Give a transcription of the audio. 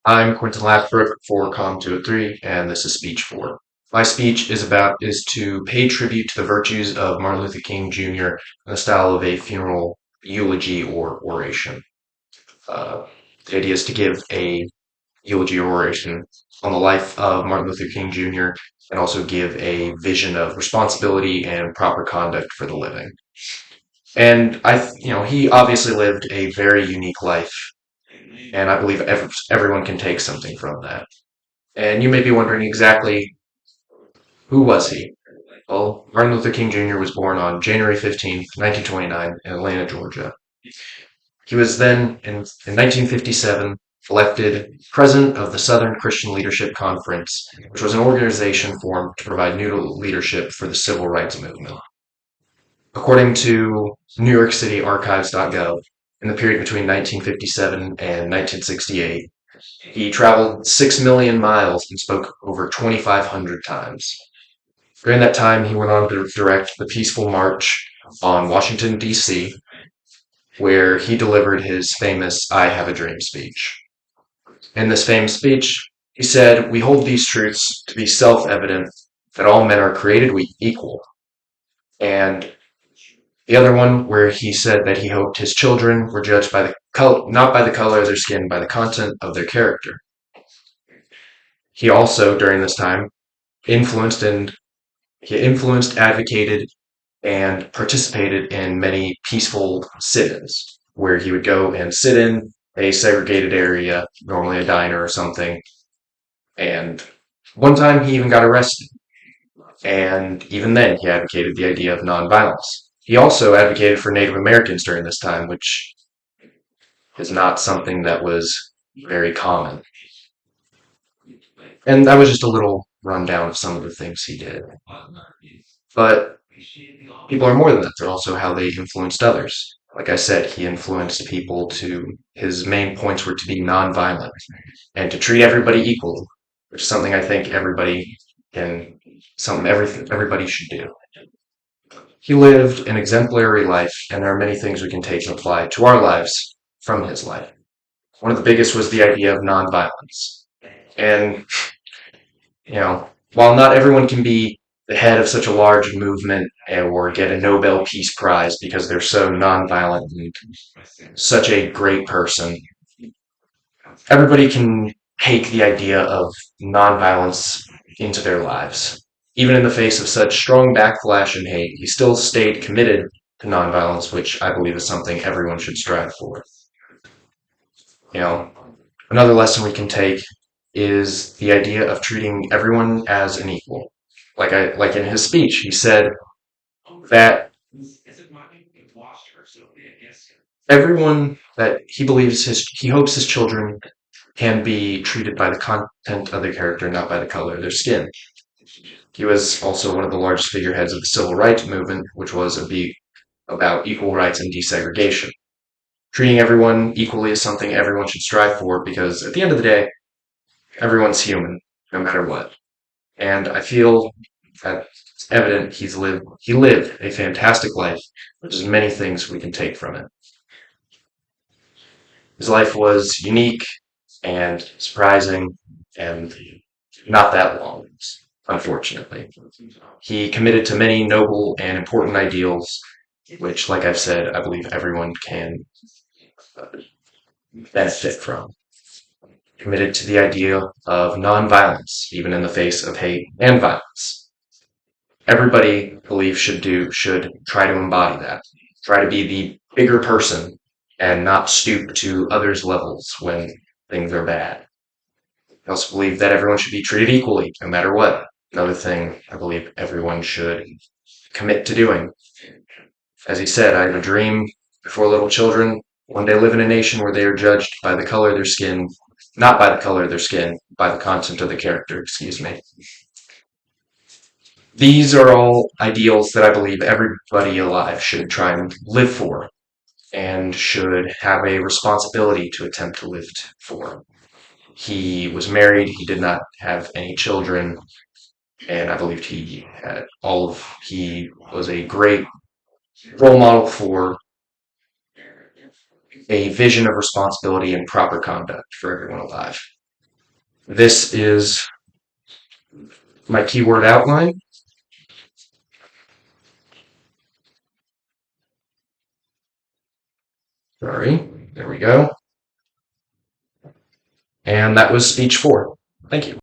I'm Quentin Lathbrook for Com 203, and this is speech 4. My speech is to pay tribute to the virtues of Martin Luther King Jr. in the style of a funeral eulogy or oration. Uh, the idea is to give a eulogy or oration on the life of Martin Luther King Jr. and also give a vision of responsibility and proper conduct for the living. And he obviously lived a very unique life, and I believe everyone can take something from that. And you may be wondering exactly who was he? Well, Martin Luther King Jr. was born on January 15th, 1929 in Atlanta, Georgia. He was then, in 1957, elected president of the Southern Christian Leadership Conference, which was an organization formed to provide new leadership for the civil rights movement. According to NewYorkCityArchives.gov, in the period between 1957 and 1968, he traveled 6 million miles and spoke over 2,500 times. During that time, he went on to direct the Peaceful March on Washington, D.C., where he delivered his famous I Have a Dream speech. In this famous speech, he said, "We hold these truths to be self-evident that all men are created equal." And the other one, where he said that he hoped his children were judged by the not by the color of their skin, by the content of their character. He also, during this time, influenced and he influenced, advocated, and participated in many peaceful sit-ins where he would go and sit in a segregated area, normally a diner or something. And one time he even got arrested. And even then, he advocated the idea of nonviolence. He also advocated for Native Americans during this time, which is not something that was very common. And that was just a little rundown of some of the things he did. But people are more than that. They're also how they influenced others. Like I said, he influenced people to, his main points were to be nonviolent and to treat everybody equally, which is something I think everybody should do. He lived an exemplary life, and there are many things we can take and apply to our lives from his life. One of the biggest was the idea of nonviolence. And, while not everyone can be the head of such a large movement or get a Nobel Peace Prize because they're so nonviolent and such a great person, everybody can take the idea of nonviolence into their lives. Even in the face of such strong backlash and hate, he still stayed committed to nonviolence, which I believe is something everyone should strive for. You know, Another lesson we can take is the idea of treating everyone as an equal. Like in his speech, he said that everyone that he hopes his children can be treated by the content of their character, not by the color of their skin. He was also one of the largest figureheads of the civil rights movement, which was about equal rights and desegregation. Treating everyone equally is something everyone should strive for because at the end of the day, everyone's human, no matter what. And I feel that it's evident he lived a fantastic life. There's many things we can take from it. His life was unique and surprising and not that long, unfortunately. He committed to many noble and important ideals, which, like I've said, I believe everyone can uh, benefit from. Committed to the idea of nonviolence, even in the face of hate and violence. Everybody, I believe, should try to embody that. Try to be the bigger person and not stoop to others' levels when things are bad. I also believe that everyone should be treated equally, no matter what. Another thing I believe everyone should commit to doing. As he said, I have a dream before little children one day live in a nation where they are judged by the color of their skin, not by the color of their skin, by the content of the character, excuse me. These are all ideals that I believe everybody alive should try and live for and should have a responsibility to attempt to live for. He was married, he did not have any children, and I believed he was a great role model for a vision of responsibility and proper conduct for everyone alive. This is my keyword outline. Sorry, there we go. And that was speech 4. Thank you.